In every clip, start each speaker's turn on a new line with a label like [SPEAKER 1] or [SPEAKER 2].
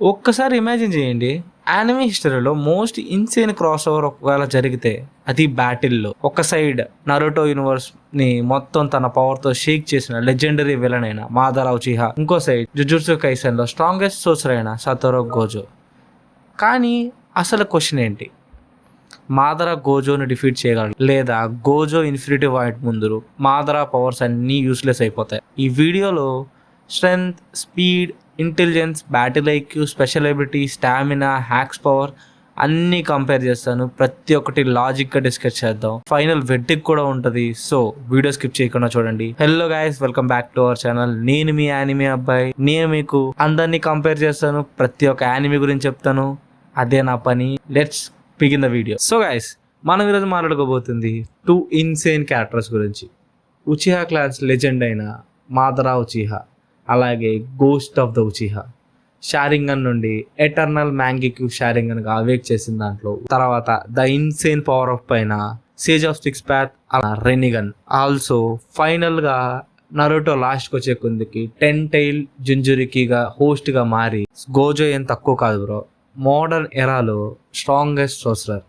[SPEAKER 1] ఒక్కసారి ఇమాజిన్ చేయండి, యానిమే హిస్టరీలో మోస్ట్ ఇన్సేన్ క్రాస్ ఓవర్ ఒకవేళ జరిగితే అది బ్యాటిల్లో. ఒక సైడ్ నరుటో యూనివర్స్ ని మొత్తం తన పవర్ తో షేక్ చేసిన లెజెండరీ విలన్ అయిన మాదరా ఉచిహా, ఇంకో సైడ్ జుజుట్సు కైసెన్ లో స్ట్రాంగెస్ట్ సోర్సర్ అయిన సతోరో గోజో. కానీ అసలు క్వశ్చన్ ఏంటి, మాదరా గోజోని డిఫీట్ చేయగలడు లేదా గోజో ఇన్ఫినిటీ వాయిడ్ ముందు మాదరా పవర్స్ అన్నీ యూస్లెస్ అయిపోతాయి? ఈ వీడియోలో strength, speed, intelligence, battle IQ, special ability, stamina, hacks power అన్నీ కంపేర్ చేస్తాను. ప్రతి ఒక్కటి లాజిక్గా డిస్కస్ చేద్దాం. ఫైనల్ వెడ్డిక్ కూడా ఉంటుంది. సో వీడియో స్కిప్ చేయకుండా చూడండి. Hello guys, welcome back to our channel. నేను మీ యానిమే అబ్బాయి. నేను మీకు అందరినీ కంపేర్ చేస్తాను, ప్రతి ఒక్క యానిమే గురించి చెప్తాను. అదే నా పని. Let's begin the video. So guys, మనం ఈరోజు మాట్లాడుకోబోతుంది 2 ఇన్సేన్ క్యారెక్టర్స్ గురించి. ఉచిహా క్లాస్ లెజెండ్ అయిన మాదరా ఉచిహా, అలాగే గోస్ట్ ఆఫ్ ద ఉచిహా. షారింగన్ నుండి ఎటర్నల్ మ్యాంగిక్యూ షారింగన్గా అవేక్ చేసిన దాంట్లో, తర్వాత ద ఇన్సేన్ పవర్ ఆఫ్ పైన సేజ్ ఆఫ్ సిక్స్ ప్యాత్ అలా రెనిగన్. ఆల్సో ఫైనల్గా నరుటో లాస్ట్కి వచ్చే కొందికి 10 టైల్ జుంజురికిగా హోస్ట్గా మారి గోజో ఏం తక్కువ కాదు బ్రో. మోడర్న్ ఎరాలో స్ట్రాంగెస్ట్ సోర్సరర్.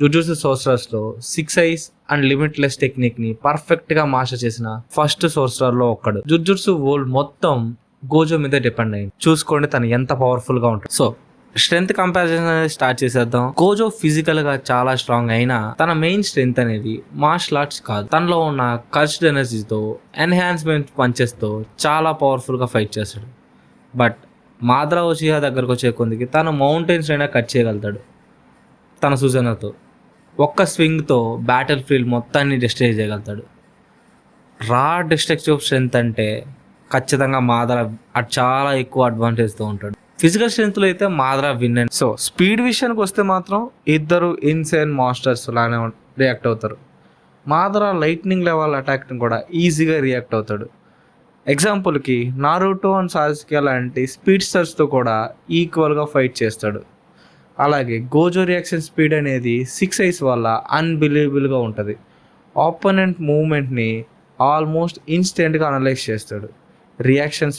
[SPEAKER 1] జుజుట్సు సోర్సరర్స్లో 6 ఐస్ అండ్ లిమిట్లెస్ టెక్నిక్ని పర్ఫెక్ట్గా మాస్టర్ చేసిన ఫస్ట్ సోర్సరర్లో ఒక్కడు. జుజుట్సు వరల్డ్ మొత్తం గోజో మీద డిపెండ్ అయింది. చూసుకోండి తను ఎంత పవర్ఫుల్గా ఉంటుంది. సో స్ట్రెంత్ కంపారిజన్ అనేది స్టార్ట్ చేసేద్దాం. గోజో ఫిజికల్గా చాలా స్ట్రాంగ్ అయినా తన మెయిన్ స్ట్రెంత్ అనేది మార్షల్ ఆర్ట్స్ కాదు. తనలో ఉన్న కర్స్డ్ ఎనర్జీతో, ఎన్హాన్స్మెంట్ పంచెస్తో చాలా పవర్ఫుల్గా ఫైట్ చేస్తాడు. బట్ మాదరా ఉచిహా దగ్గరకు వచ్చే కొందికి తను మౌంటైన్స్ అయినా కట్ చేయగలుగుతాడు తన సుజనతో. ఒక్క స్వింగ్తో బ్యాటిల్ ఫీల్డ్ మొత్తాన్ని డిస్ట్రాయ్ చేయగలుగుతాడు. రా డిస్ట్రక్టివ్ స్ట్రెంత్ అంటే ఖచ్చితంగా మాదరా చాలా ఎక్కువ అడ్వాంటేజ్తో ఉంటాడు. ఫిజికల్ స్ట్రెంత్లో అయితే మాదరా విన్. సో స్పీడ్ విషయానికి వస్తే మాత్రం ఇద్దరు ఇన్సేన్ మాస్టర్స్ లానే రియాక్ట్ అవుతారు. మాదరా లైట్నింగ్ లెవెల్ అటాక్ని కూడా ఈజీగా రియాక్ట్ అవుతాడు. ఎగ్జాంపుల్కి నారుటో అండ్ సాసుకే లాంటి స్పీడ్స్టర్స్తో కూడా ఈక్వల్గా ఫైట్ చేస్తాడు. అలాగే గోజో రియాక్షన్ స్పీడ్ అనేది 6 ఐస్ వల్ల అన్బిలీవబుల్గా ఉంటుంది. ఆపోనెంట్ మూవ్మెంట్ని ఆల్మోస్ట్ ఇన్స్టెంట్గా అనలైజ్ చేస్తాడు. రియాక్షన్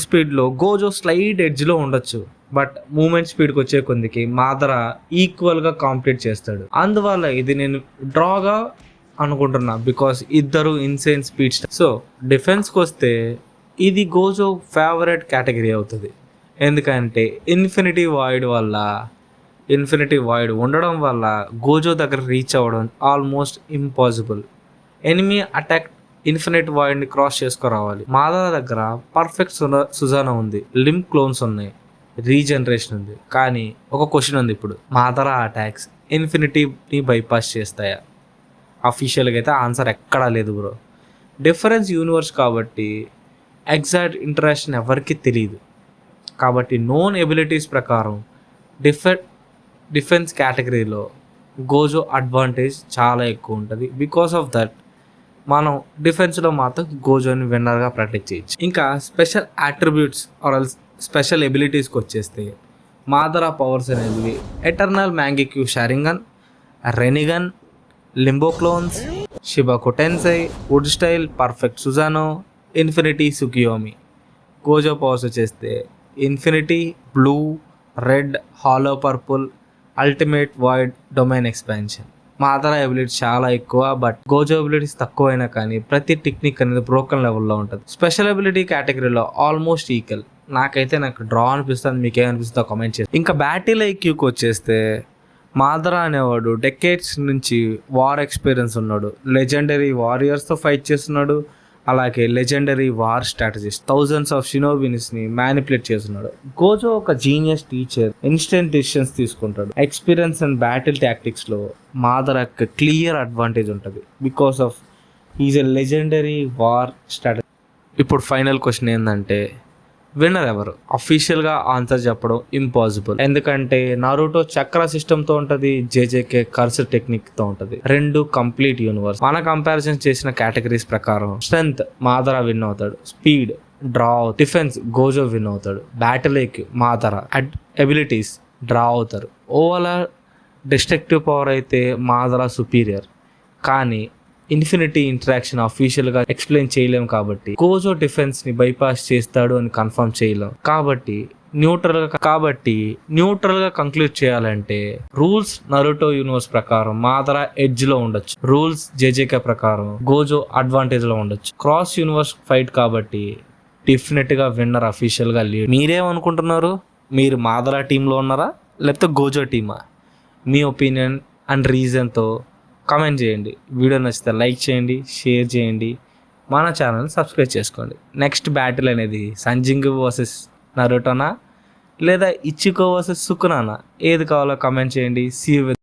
[SPEAKER 1] స్పీడ్లో గోజో స్లైడ్ ఎడ్జ్లో ఉండొచ్చు, బట్ మూమెంట్ స్పీడ్కి వచ్చే కొందికి మాదరా ఈక్వల్గా కాంప్లీట్ చేస్తాడు. అందువల్ల ఇది నేను డ్రాగా అనుకుంటున్నా, బికాస్ ఇద్దరు ఇన్సేన్ స్పీడ్. సో డిఫెన్స్కి వస్తే ఇది గోజో ఫేవరెట్ కేటగిరీ అవుతుంది. ఎందుకంటే ఇన్ఫినిటీ వాయిడ్ ఉండడం వల్ల గోజో దగ్గర రీచ్ అవ్వడం almost impossible. Enemy attack infinite వాయిడ్ని క్రాస్ చేసుకురావాలి. మాదరా దగ్గర పర్ఫెక్ట్ సుజానా ఉంది, లిమ్ క్లోన్స్ ఉన్నాయి, రీజనరేషన్ ఉంది. కానీ ఒక క్వశ్చన్ ఉంది ఇప్పుడు, మాదరా అటాక్స్ ఇన్ఫినిటీని బైపాస్ చేస్తాయా? అఫీషియల్గా అయితే ఆన్సర్ ఎక్కడా లేదు బ్రో. డిఫరెన్స్ యూనివర్స్ కాబట్టి ఎగ్జాక్ట్ ఇంటరాక్షన్ ఎవరికి తెలియదు. కాబట్టి నోన్ ఎబిలిటీస్ ప్రకారం డిఫెన్స్ కేటగిరీలో గోజో అడ్వాంటేజ్ చాలా ఎక్కువ ఉంటుంది. బికాస్ ఆఫ్ దట్ మనం డిఫెన్స్లో మాత్రం గోజోని విన్నర్గా ప్రొటెక్ట్ చేయొచ్చు. ఇంకా స్పెషల్ అట్రిబ్యూట్స్ ఆర్ స్పెషల్ ఎబిలిటీస్కి వచ్చేస్తే మాదరా పవర్స్ అనేవి eternal Mangekyou Sharingan, Rinnegan, Limbo clones, Chibaku Tensei, wood style, perfect Susanoo, infinite Tsukuyomi. Gojo powers వచ్చేస్తే infinity, blue, red, hollow purple, ultimate void, domain expansion. Madara abilities చాలా ఎక్కువ, but Gozo abilities తక్కువైనా కానీ ప్రతి technique అనేది broken లెవెల్లో ఉంటుంది. Special ability కేటగిరీలో ఆల్మోస్ట్ ఈక్వల్. నాకు డ్రా అనిపిస్తుంది, మీకేమనిపిస్తుందో కామెంట్ చేయండి. ఇంకా బ్యాటిల్ ఐక్యూకి వచ్చేస్తే మాదరా అనేవాడు డెకేడ్స్ నుంచి వార్ ఎక్స్పీరియన్స్ ఉన్నాడు. లెజెండరీ వారియర్స్తో ఫైట్ చేస్తున్నాడు. అలాగే legendary war strategist, thousands of షినోబినిస్ని మ్యానిపులేట్ చేస్తున్నాడు. గోజో ఒక జీనియస్ టీచర్, ఇన్స్టెంట్ డిసిషన్స్ తీసుకుంటాడు. ఎక్స్పీరియన్స్ అండ్ బ్యాటిల్ టాక్టిక్స్లో మాదరాకి క్లియర్ అడ్వాంటేజ్ ఉంటుంది. Because of is a legendary war strategy. ఇప్పుడు ఫైనల్ క్వశ్చన్ ఏంటంటే, విన్నర్ ఎవరు? అఫీషియల్గా ఆన్సర్ చెప్పడం ఇంపాసిబుల్. ఎందుకంటే నారుటో చక్ర సిస్టమ్తో ఉంటుంది, జేజేకే కర్స్ టెక్నిక్తో ఉంటుంది. రెండు కంప్లీట్ యూనివర్స్. మన కంపారిజన్ చేసిన కేటగిరీస్ ప్రకారం స్ట్రెంగ్త్ మాదరా విన్ అవుతాడు, speed draw, defence Gozo win అవుతాడు, బ్యాటిల్ ఐక్యూ మాదరా, ఎబిలిటీస్ డ్రా అవుతారు. ఓవరాల్ డిస్ట్రక్టివ్ పవర్ అయితే మాదరా సుపీరియర్. కానీ ఇన్ఫినిటీ ఇంటరాక్షన్ అఫీషియల్ గా ఎక్స్ప్లెయిన్ చేయలేం కాబట్టి గోజో డిఫెన్స్ ని బైపాస్ చేస్తాడు అని కన్ఫర్మ్ చేయలేం. కాబట్టి న్యూట్రల్ గా కంక్లూడ్ చేయాలంటే రూల్స్ నరుటో యూనివర్స్ ప్రకారం మాదరా ఎడ్జ్ లో ఉండొచ్చు, రూల్స్ జేజేకే ప్రకారం గోజో అడ్వాంటేజ్ లో ఉండొచ్చు. క్రాస్ యూనివర్స్ ఫైట్ కాబట్టి డెఫినెట్ గా విన్నర్ అఫీషియల్ గా లీడ్. మీరేమనుకుంటున్నారు? మీరు మాదరా టీంలో ఉన్నారా లేకపోతే గోజో టీమా? మీ ఒపీనియన్ అండ్ రీజన్తో కామెంట్ చేయండి. వీడియో నచ్చితే లైక్ చేయండి, షేర్ చేయండి, మన ఛానల్ సబ్స్క్రైబ్ చేసుకోండి. నెక్స్ట్ బ్యాటిల్ అనేది సంజింగు వర్సెస్ నరుటోనా లేదా ఇచికో వర్సెస్ సుకునానా? ఏది కావాలో కామెంట్ చేయండి. See you with